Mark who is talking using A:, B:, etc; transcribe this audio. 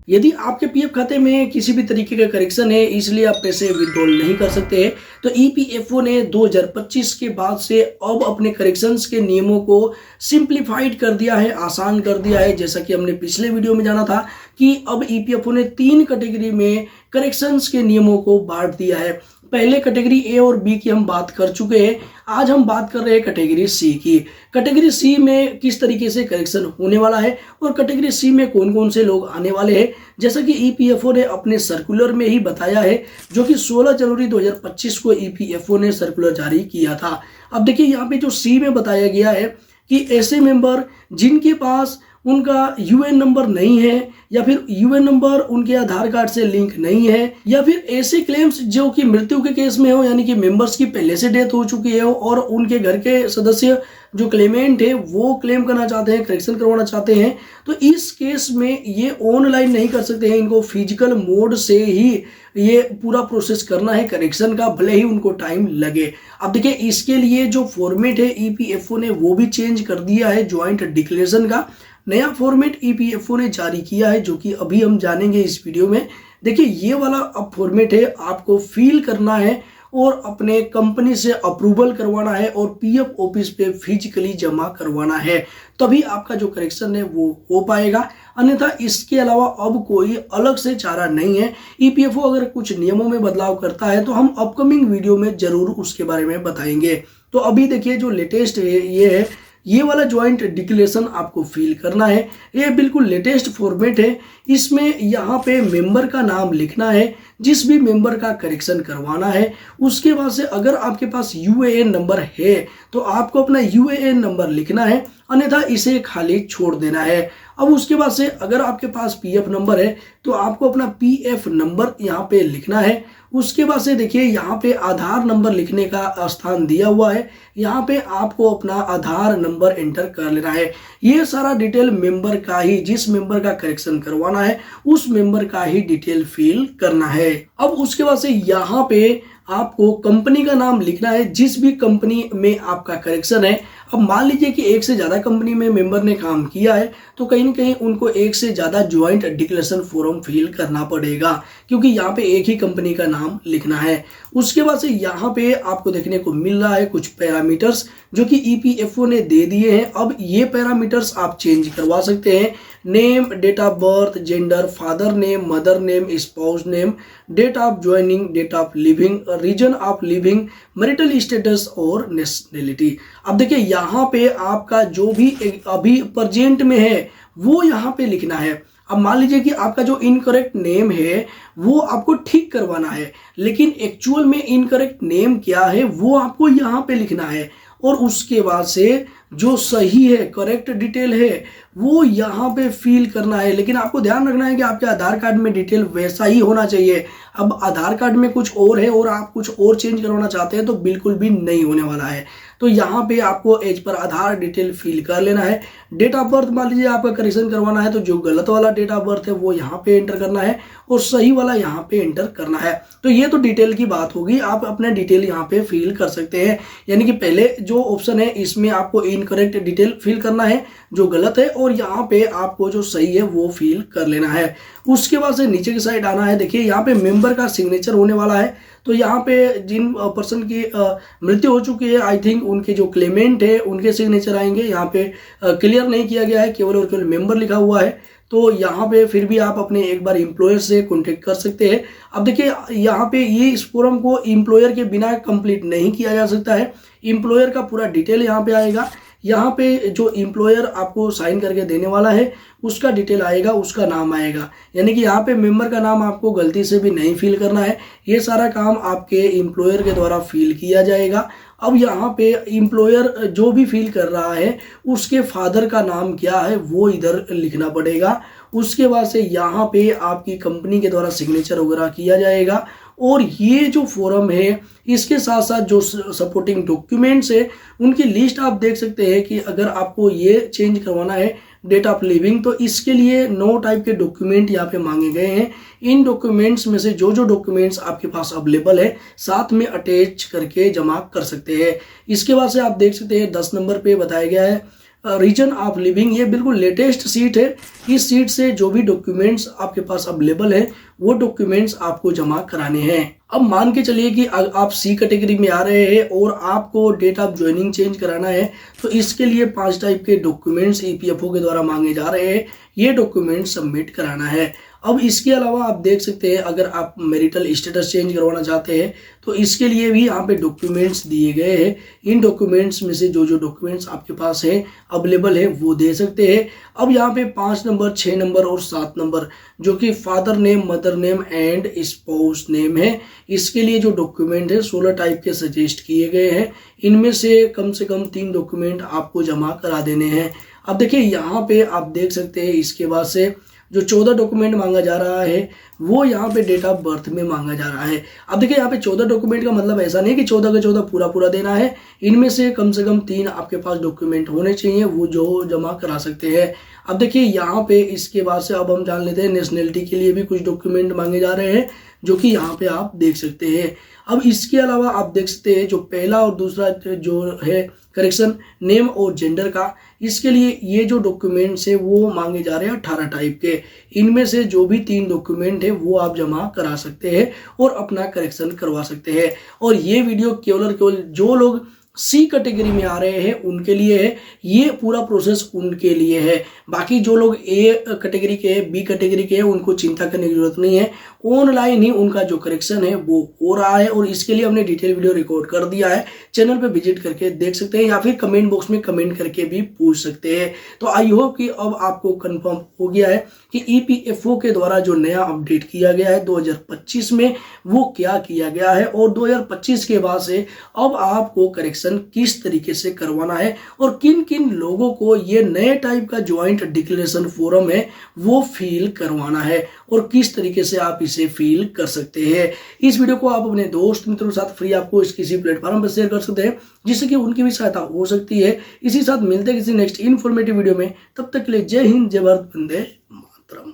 A: यदि आपके पीएफ खाते में किसी भी तरीके का करेक्शन है, इसलिए आप पैसे विड्रॉल नहीं कर सकते हैं, तो ईपीएफओ ने 2025 के बाद से अब अपने करेक्शंस के नियमों को सिंप्लीफाइड कर दिया है, आसान कर दिया है। जैसा कि हमने पिछले वीडियो में जाना था कि अब ईपीएफओ ने 3 कैटेगरी में करेक्शंस के नियमों को बांट दिया है। पहले कैटेगरी ए और बी की हम बात कर चुके हैं, आज हम बात कर रहे हैं कैटेगरी सी की। कैटेगरी सी में किस तरीके से करेक्शन होने वाला है और कैटेगरी सी में कौन कौन से लोग आने वाले हैं, जैसा कि ईपीएफओ ने अपने सर्कुलर में ही बताया है, जो कि 16 जनवरी 2025 को ईपीएफओ ने सर्कुलर जारी किया था। अब देखिए यहाँ पे जो सी में बताया गया है कि ऐसे मेंबर जिनके पास उनका यूएन नंबर नहीं है या फिर यूएन नंबर उनके आधार कार्ड से लिंक नहीं है, या फिर ऐसे क्लेम्स जो कि मृत्यु के केस में हो, यानी कि मेंबर्स की पहले से डेथ हो चुकी है और उनके घर के सदस्य जो क्लेमेंट है वो क्लेम करना चाहते हैं, करेक्शन करवाना चाहते हैं, तो इस केस में ये ऑनलाइन नहीं कर सकते हैं। इनको फिजिकल मोड से ही ये पूरा प्रोसेस करना है करेक्शन का, भले ही उनको टाइम लगे। अब देखिए इसके लिए जो फॉर्मेट है ईपीएफओ ने वो भी चेंज कर दिया है। ज्वाइंट डिक्लेरेशन का नया फॉर्मेट ईपीएफओ ने जारी किया है, जो कि अभी हम जानेंगे इस वीडियो में। देखिए ये वाला अब फॉर्मेट है, आपको फिल करना है और अपने कंपनी से अप्रूवल करवाना है और पीएफ ऑफिस पे फिजिकली जमा करवाना है, तभी आपका जो करेक्शन है वो हो पाएगा। अन्यथा इसके अलावा अब कोई अलग से चारा नहीं है। ईपीएफओ अगर कुछ नियमों में बदलाव करता है तो हम अपकमिंग वीडियो में जरूर उसके बारे में बताएंगे। तो अभी देखिए जो लेटेस्ट है ये है, ये वाला ज्वाइंट डिक्लेरेशन आपको फिल करना है। ये बिल्कुल लेटेस्ट फॉर्मेट है। इसमें यहाँ पे मेंबर का नाम लिखना है, जिस भी मेंबर का करेक्शन करवाना है। उसके बाद से अगर आपके पास यूएएन नंबर है तो आपको अपना यूएएन नंबर लिखना है, अन्यथा इसे खाली छोड़ देना है। अब उसके बाद से अगर आपके पास पीएफ नंबर है तो आपको अपना पीएफ नंबर यहाँ पे लिखना है। उसके बाद से देखिए यहाँ पे आधार नंबर लिखने का स्थान दिया हुआ है, यहाँ पे आपको अपना आधार नंबर एंटर कर लेना है। ये सारा डिटेल मेंबर का ही, जिस मेंबर का करेक्शन करवाना है उस मेंबर का ही डिटेल फिल करना है। अब उसके बाद से यहाँ पे आपको कंपनी का नाम लिखना है, जिस भी कंपनी में आपका करेक्शन है। अब मान लीजिए कि एक से ज्यादा कंपनी में मेंबर ने काम किया है तो कहीं ना कहीं उनको एक से ज्यादा ज्वाइंट डिक्लेरेशन फॉर्म फिल करना पड़ेगा, क्योंकि यहाँ पे एक ही कंपनी का नाम लिखना है। उसके बाद से यहाँ पे आपको देखने को मिल रहा है कुछ पैरामीटर्स जो कि ईपीएफओ ने दे दिए हैं। अब ये पैरामीटर्स आप चेंज करवा सकते हैं। Name, date of birth, gender, father name, mother name, spouse name, date of joining, date of living, reason of living, marital status और नेशनैलिटी। अब देखिए यहाँ पे आपका जो भी अभी प्रेजेंट में है वो यहाँ पे लिखना है। अब मान लीजिए कि आपका जो इनकरेक्ट नेम है वो आपको ठीक करवाना है, लेकिन एक्चुअल में इनकरेक्ट नेम क्या है वो आपको यहाँ पे लिखना है, और उसके बाद से जो सही है, करेक्ट डिटेल है वो यहाँ पे फिल करना है। लेकिन आपको ध्यान रखना है कि आपके आधार कार्ड में डिटेल वैसा ही होना चाहिए। अब आधार कार्ड में कुछ और है और आप कुछ और चेंज करवाना चाहते हैं तो बिल्कुल भी नहीं होने वाला है। तो यहाँ पे आपको एज पर आधार डिटेल फिल कर लेना है। डेट ऑफ बर्थ मान लीजिए आपका करेक्शन करवाना है तो जो गलत वाला डेट ऑफ बर्थ है वो यहाँ पे एंटर करना है और सही वाला यहाँ पे एंटर करना है। तो ये तो डिटेल की बात होगी, आप अपना डिटेल यहाँ पे फिल कर सकते हैं। यानी कि पहले जो ऑप्शन है इसमें आपको इनकरेक्ट डिटेल फिल करना है जो गलत है, और यहाँ पे आपको जो सही है वो फिल कर लेना है। उसके बाद से नीचे की साइड आना है। देखिए यहाँ पे मेंबर का सिग्नेचर होने वाला है, तो यहाँ पे जिन पर्सन की मृत्यु हो चुकी है, आई थिंक उनके जो क्लेमेंट है उनके सिग्नेचर आएंगे। यहाँ पे क्लियर नहीं किया गया है, केवल और केवल मेंबर लिखा हुआ है। तो यहाँ पे फिर भी आप अपने एक बार एम्प्लॉयर से कॉन्टेक्ट कर सकते हैं। अब देखिए यहाँ पे ये इस फॉर्म को एम्प्लॉयर के बिना कंप्लीट नहीं किया जा सकता है। एम्प्लॉयर का पूरा डिटेल यहाँ पे आएगा। यहाँ पे जो एम्प्लॉयर आपको साइन करके देने वाला है उसका डिटेल आएगा, उसका नाम आएगा। यानी कि यहाँ पे मेंबर का नाम आपको गलती से भी नहीं फिल करना है। ये सारा काम आपके एम्प्लॉयर के द्वारा फिल किया जाएगा। अब यहाँ पे एम्प्लॉयर जो भी फिल कर रहा है उसके फादर का नाम क्या है वो इधर लिखना पड़ेगा। उसके बाद से यहाँ पे आपकी कंपनी के द्वारा सिग्नेचर वगैरह किया जाएगा। और ये जो फॉर्म है इसके साथ साथ जो सपोर्टिंग डॉक्यूमेंट्स है उनकी लिस्ट आप देख सकते हैं कि अगर आपको ये चेंज करवाना है डेट ऑफ लिविंग, तो इसके लिए 9 टाइप के डॉक्यूमेंट यहाँ पे मांगे गए हैं। इन डॉक्यूमेंट्स में से जो जो डॉक्यूमेंट्स आपके पास अवेलेबल है साथ में अटैच करके जमा कर सकते हैं। इसके बाद से आप देख सकते हैं 10 नंबर पे बताया गया है रीजन ऑफ लिविंग, ये बिल्कुल लेटेस्ट सीट है। इस सीट से जो भी डॉक्यूमेंट्स आपके पास अवेलेबल है वो डॉक्यूमेंट्स आपको जमा कराने हैं। अब मान के चलिए कि आप सी कैटेगरी में आ रहे हैं और आपको डेट ऑफ ज्वाइनिंग चेंज कराना है, तो इसके लिए 5 टाइप के डॉक्यूमेंट्स ईपीएफओ के द्वारा मांगे जा रहे हैं। ये डॉक्यूमेंट सबमिट कराना है। अब इसके अलावा आप देख सकते हैं, अगर आप मैरिटल स्टेटस चेंज करवाना चाहते हैं तो इसके लिए भी यहाँ पे डॉक्यूमेंट्स दिए गए हैं। इन डॉक्यूमेंट्स में से जो जो डॉक्यूमेंट्स आपके पास है अवेलेबल है वो दे सकते हैं। अब यहाँ पे 5 नंबर, 6 नंबर और 7 नंबर जो कि father name, mother name and spouse name है, इसके लिए जो डॉक्यूमेंट है 16 टाइप के सजेस्ट किए गए हैं। इनमें से कम 3 डॉक्यूमेंट आपको जमा करा देने हैं। अब देखिए यहाँ पे आप देख सकते हैं, इसके बाद से जो 14 डॉक्यूमेंट मांगा जा रहा है वो यहाँ पे डेट ऑफ बर्थ में मांगा जा रहा है। अब देखिए यहाँ पे 14 डॉक्यूमेंट का मतलब ऐसा नहीं कि 14 का 14 पूरा देना है। इनमें से कम 3 आपके पास डॉक्यूमेंट होने चाहिए, वो जो जमा करा सकते हैं। अब देखिए यहाँ पे इसके बाद से अब हम जान लेते हैं, नेशनलिटी के लिए भी कुछ डॉक्यूमेंट मांगे जा रहे हैं जो कि यहाँ पे आप देख सकते हैं। अब इसके अलावा आप देख सकते हैं जो पहला और दूसरा जो है करेक्शन नेम और जेंडर का, इसके लिए ये जो डॉक्यूमेंट्स है वो मांगे जा रहे हैं 18 टाइप के। इनमें से जो भी 3 डॉक्यूमेंट है वो आप जमा करा सकते हैं और अपना करेक्शन करवा सकते हैं। और ये वीडियो केवल जो लोग सी कैटेगरी में आ रहे हैं उनके लिए है, ये पूरा प्रोसेस उनके लिए है। बाकी जो लोग ए कैटेगरी के हैं, बी कैटेगरी के हैं, उनको चिंता करने की जरूरत नहीं है। ऑनलाइन ही उनका जो करेक्शन है वो हो रहा है और इसके लिए हमने डिटेल वीडियो रिकॉर्ड कर दिया है। चैनल पे विजिट करके देख सकते हैं या फिर कमेंट बॉक्स में कमेंट करके भी पूछ सकते हैं। तो आई होप कि अब आपको कंफर्म हो गया है कि ईपीएफओ के द्वारा जो नया अपडेट किया गया है 2025 में वो क्या किया गया है और 2025 के बाद से अब आपको करेक्शन किस तरीके से करवाना है और किन किन लोगों को ये नए टाइप का ज्वाइंट डिक्लेरेशन फॉर्म है वो फिल करवाना है और किस तरीके से आप इसे फिल कर सकते हैं। इस वीडियो को आप अपने दोस्त मित्रों के साथ फ्री आपको किसी प्लेटफॉर्म पर शेयर कर सकते हैं जिससे कि उनकी भी सहायता हो सकती है। इसी साथ मिलते हैं किसी नेक्स्ट इन्फॉर्मेटिव वीडियो में, तब तक के लिए जय हिंद, जय भारत, वंदे मातरम।